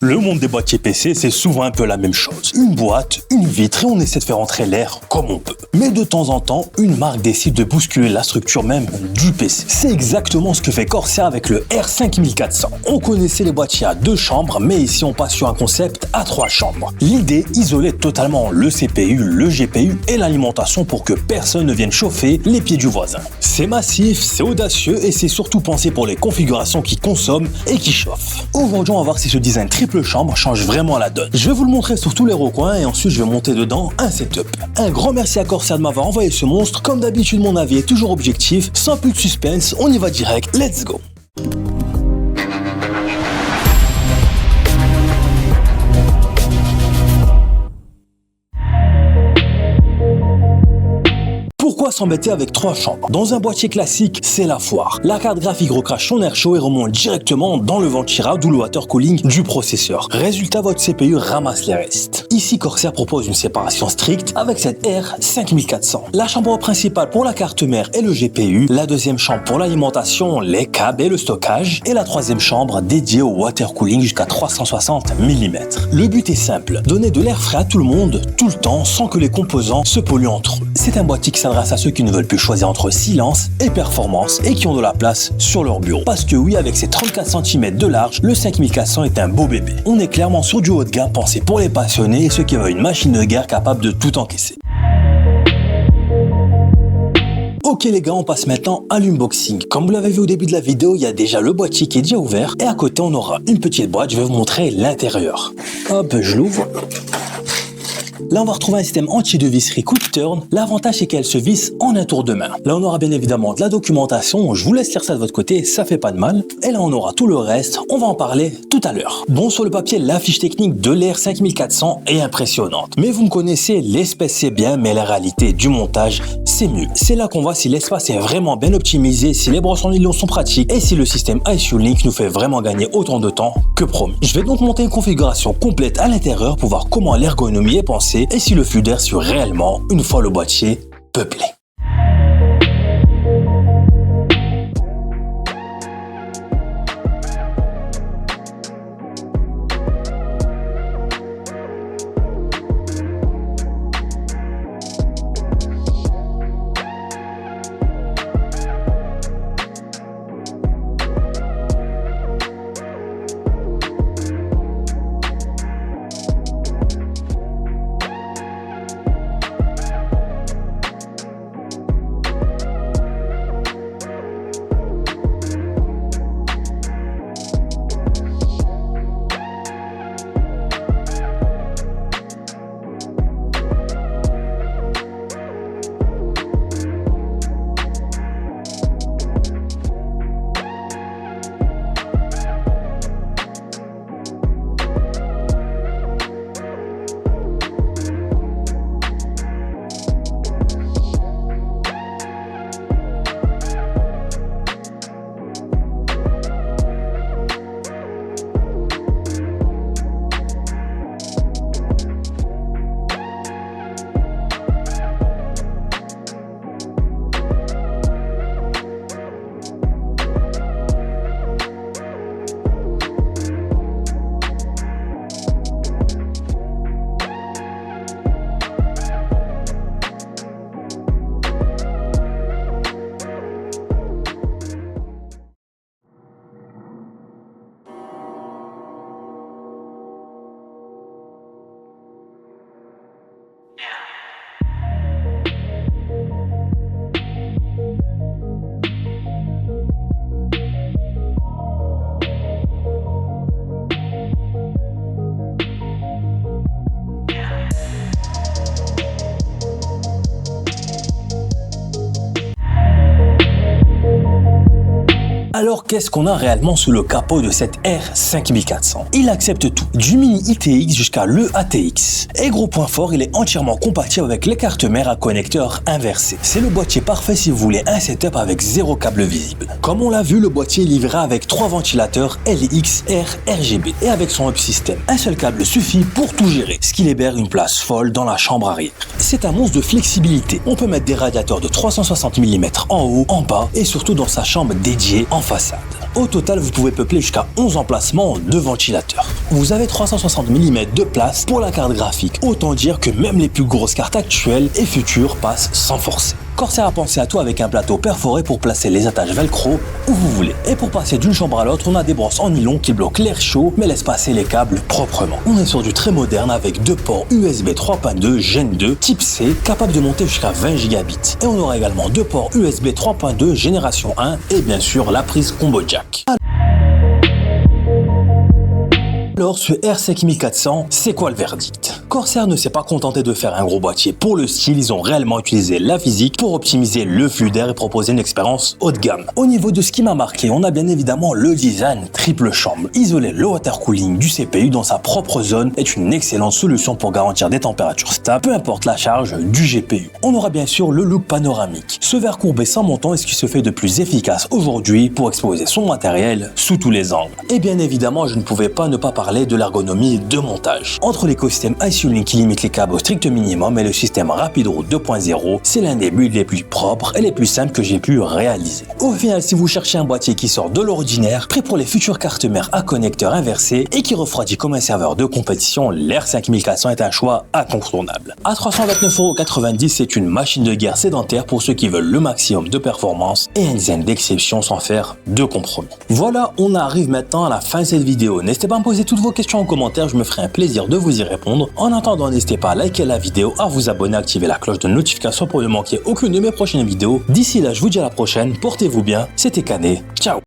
Le monde des boîtiers PC, c'est souvent un peu la même chose. Une boîte, une vitre et on essaie de faire entrer l'air comme on peut. Mais de temps en temps, une marque décide de bousculer la structure même du PC. C'est exactement ce que fait Corsair avec le R5400. On connaissait les boîtiers à 2 chambres, mais ici on passe sur un concept à 3 chambres. L'idée, isoler totalement le CPU, le GPU et l'alimentation pour que personne ne vienne chauffer les pieds du voisin. C'est massif, c'est audacieux et c'est surtout pensé pour les configurations qui consomment et qui chauffent. Aujourd'hui, on va voir si ce design triple chambre change vraiment la donne. Je vais vous le montrer sur tous les recoins et ensuite je vais monter dedans un setup. Un grand merci à Corsair de m'avoir envoyé ce monstre. Comme d'habitude, mon avis est toujours objectif, sans plus de suspense, on y va direct, let's go. Pourquoi s'embêter avec 3 chambres? Dans un boîtier classique, c'est la foire. La carte graphique recrache son air chaud et remonte directement dans le ventilation ou le water cooling du processeur. Résultat, votre CPU ramasse les restes. Ici, Corsair propose une séparation stricte avec cette R5400. La chambre principale pour la carte mère et le GPU, la deuxième chambre pour l'alimentation, les câbles et le stockage, et la troisième chambre dédiée au water cooling jusqu'à 360 mm. Le but est simple, donner de l'air frais à tout le monde, tout le temps, sans que les composants se polluent entre eux. C'est un boîtier qui s'adresse à ceux qui ne veulent plus choisir entre silence et performance et qui ont de la place sur leur bureau. Parce que oui, avec ses 34 cm de large, le 5400 est un beau bébé. On est clairement sur du haut de gamme pensé pour les passionnés et ceux qui veulent une machine de guerre capable de tout encaisser. Ok les gars, on passe maintenant à l'unboxing. Comme vous l'avez vu au début de la vidéo, il y a déjà le boîtier qui est déjà ouvert et à côté on aura une petite boîte, je vais vous montrer l'intérieur. Hop, je l'ouvre. Là, on va retrouver un système anti-devisserie quick turn. L'avantage, c'est qu'elle se visse en un tour de main. Là, on aura bien évidemment de la documentation. Je vous laisse lire ça de votre côté, ça fait pas de mal. Et là, on aura tout le reste. On va en parler tout à l'heure. Bon, sur le papier, la fiche technique de l'R5400 est impressionnante. Mais vous me connaissez, l'espèce c'est bien, mais la réalité du montage, c'est mieux. C'est là qu'on voit si l'espace est vraiment bien optimisé, si les brosses en nylon sont pratiques et si le système ICU-Link nous fait vraiment gagner autant de temps que promis. Je vais donc monter une configuration complète à l'intérieur pour voir comment l'ergonomie est pensée et si le flux d'air suit réellement une fois le boîtier peuplé. Alors qu'est-ce qu'on a réellement sous le capot de cette R5400? Il accepte tout, du mini ITX jusqu'à l'EATX. Et gros point fort, il est entièrement compatible avec les cartes mères à connecteur inversé. C'est le boîtier parfait si vous voulez un setup avec 0 câble visible. Comme on l'a vu, le boîtier est livré avec 3 ventilateurs LXR RGB et avec son hub system. Un seul câble suffit pour tout gérer, ce qui libère une place folle dans la chambre arrière. C'est un monstre de flexibilité. On peut mettre des radiateurs de 360 mm en haut, en bas et surtout dans sa chambre dédiée en façade. Au total, vous pouvez peupler jusqu'à 11 emplacements de ventilateurs. Vous avez 360 mm de place pour la carte graphique. Autant dire que même les plus grosses cartes actuelles et futures passent sans forcer. Corsair a pensé à tout avec un plateau perforé pour placer les attaches velcro où vous voulez. Et pour passer d'une chambre à l'autre, on a des brosses en nylon qui bloquent l'air chaud mais laissent passer les câbles proprement. On est sur du très moderne avec deux ports USB 3.2 Gen 2 type C capables de monter jusqu'à 20 gigabits. Et on aura également deux ports USB 3.2 génération 1 et bien sûr la prise combo jack. Alors ce R5400, c'est quoi le verdict? Corsair ne s'est pas contenté de faire un gros boîtier pour le style, ils ont réellement utilisé la physique pour optimiser le flux d'air et proposer une expérience haut de gamme. Au niveau de ce qui m'a marqué, on a bien évidemment le design triple chambre. Isoler le water cooling du CPU dans sa propre zone est une excellente solution pour garantir des températures stables, peu importe la charge du GPU. On aura bien sûr le look panoramique. Ce verre courbé sans montant est ce qui se fait de plus efficace aujourd'hui pour exposer son matériel sous tous les angles. Et bien évidemment, je ne pouvais pas ne pas parler de l'ergonomie de montage. Entre l'écosystème IC-Link qui limite les câbles au strict minimum et le système Rapidroot 2.0, c'est l'un des builds les plus propres et les plus simples que j'ai pu réaliser. Au final, si vous cherchez un boîtier qui sort de l'ordinaire, prêt pour les futures cartes mères à connecteur inversé et qui refroidit comme un serveur de compétition, l'R5400 est un choix incontournable. À 329,90 €, c'est une machine de guerre sédentaire pour ceux qui veulent le maximum de performance et un design d'exception sans faire de compromis. Voilà, on arrive maintenant à la fin de cette vidéo. N'hésitez pas à me poser toutes vos questions en commentaire, je me ferai un plaisir de vous y répondre. En attendant, n'hésitez pas à liker la vidéo, à vous abonner, à activer la cloche de notification pour ne manquer aucune de mes prochaines vidéos. D'ici là, je vous dis à la prochaine, portez-vous bien, c'était Canet, ciao.